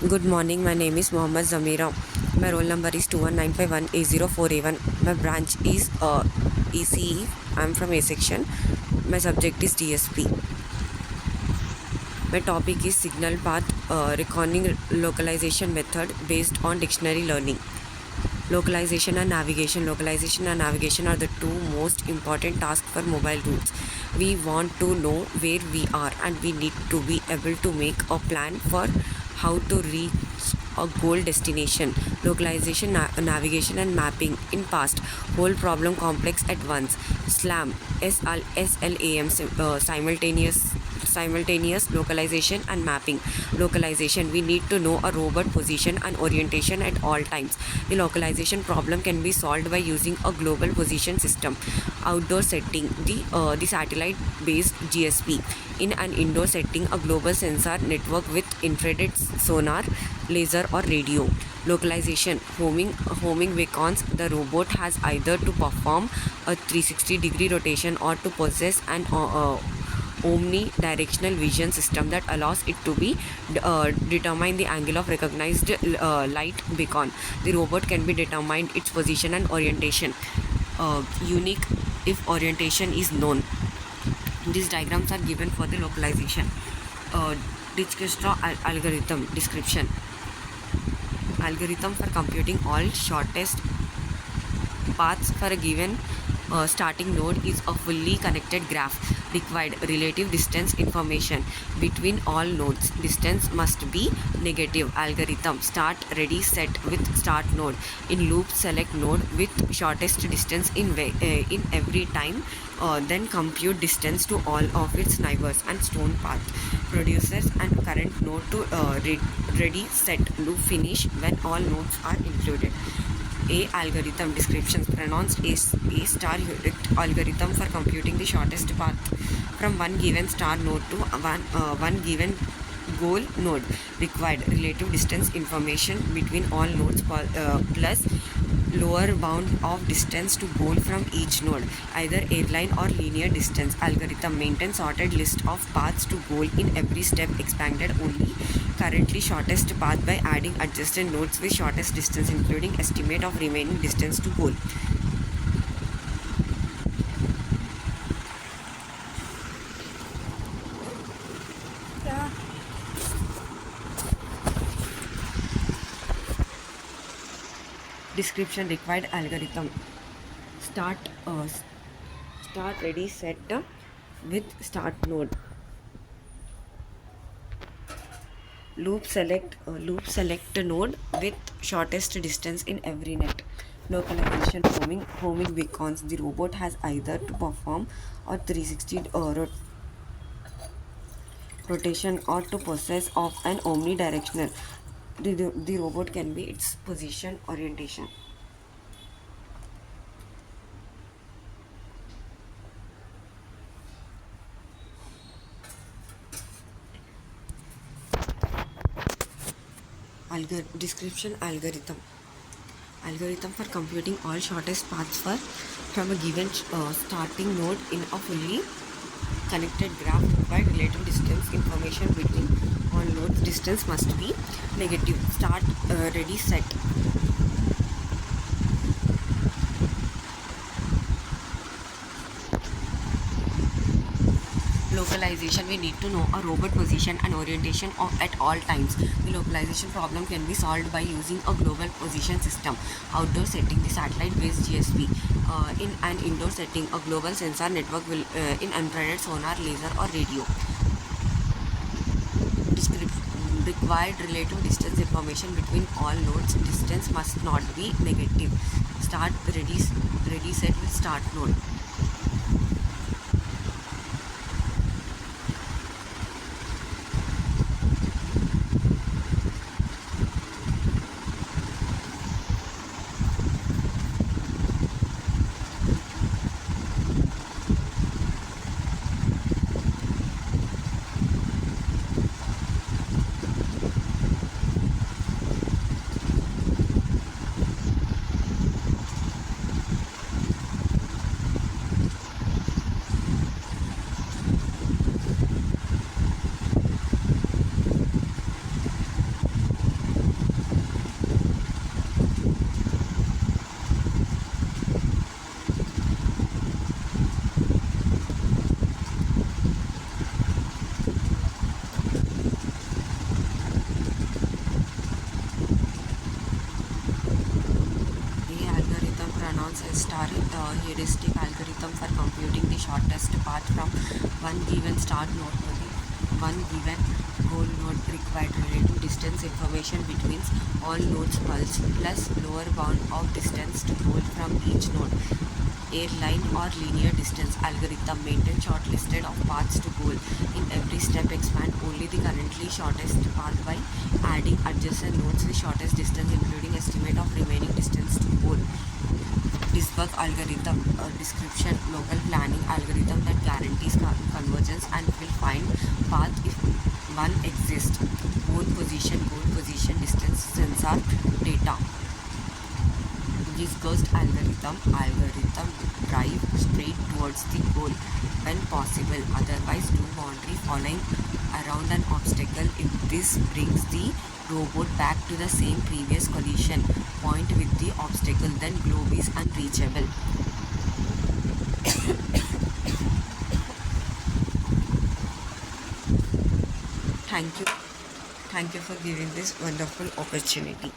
Good morning. My name is Mohammad Zamira. My roll number is 21951A04A1. My branch is ECE. I'm from A section. My subject is DSP. My topic is signal path reckoning localization method based on dictionary learning. Localization and navigation. Localization and navigation are the two most important tasks for mobile routes. We want to know where we are and we need to be able to make a plan for how to reach a goal destination. Localization, navigation and mapping. In past, whole problem complex at once. SLAM, SLAM, simultaneous localization and mapping. Localization, we need to know a robot position and orientation at all times. The localization problem can be solved by using a global position system. Outdoor setting, the satellite based GSP. In an indoor setting, a global sensor network with infrared sonar, laser or radio. Localization, homing beacons. The robot has either to perform a 360-degree rotation or to possess an omnidirectional vision system that allows it to be determine the angle of recognized light beacon. The robot can be determined its position and orientation unique if orientation is known. These diagrams are given for the localization. Dijkstra algorithm description. Algorithm for computing all shortest paths for a given starting node is a fully connected graph. Required relative distance information between all nodes. Distance must be negative. Algorithm start ready set with start node. In loop select node with shortest distance in every time. Then compute distance to all of its neighbors and stone path. Producers and current node to ready set loop finish when all nodes are included. A algorithm descriptions pronounced A star algorithm for computing the shortest path from one given star node to one given goal node. Required relative distance information between all nodes plus lower bound of distance to goal from each node, either airline or linear distance. Algorithm maintains sorted list of paths to goal in every step, expanded only currently shortest path by adding adjacent nodes with shortest distance, including estimate of remaining distance to goal. Description required algorithm start ready set with start node. Loop select node with shortest distance in every net. Localization homing beacons. The robot has either to perform a 360 rotation or to possess of an omnidirectional. The robot can be its position orientation. Description algorithm for computing all shortest paths from a given starting node in a fully connected graph. Required relative distance information between all nodes. Distance must be negative. Start ready set. Localization, we need to know a robot position and orientation at all times. The localization problem can be solved by using a global position system. Outdoor setting, the satellite based GSP. In an indoor setting, a global sensor network will in infrared sonar, laser or radio. Required relative distance information between all nodes. Distance must not be negative. Start ready set with start node. star heuristic algorithm for computing the shortest path from one given start node to the one given goal node required relative distance information between all nodes pulse plus lower bound of distance to goal from each node. Airline or linear distance algorithm maintain shortlisted of paths to goal. In every step, expand only the currently shortest path by adding adjacent nodes the shortest distance, including estimate of remaining distance to goal. Disbug algorithm description local planning algorithm that guarantees convergence and will find path if one exists. Goal position, distance, sensor data. This ghost algorithm drive straight towards the goal when possible, otherwise do boundary following around an obstacle. If this brings the robot back to the same previous collision point with the obstacle, then globe is unreachable. Thank you for giving this wonderful opportunity.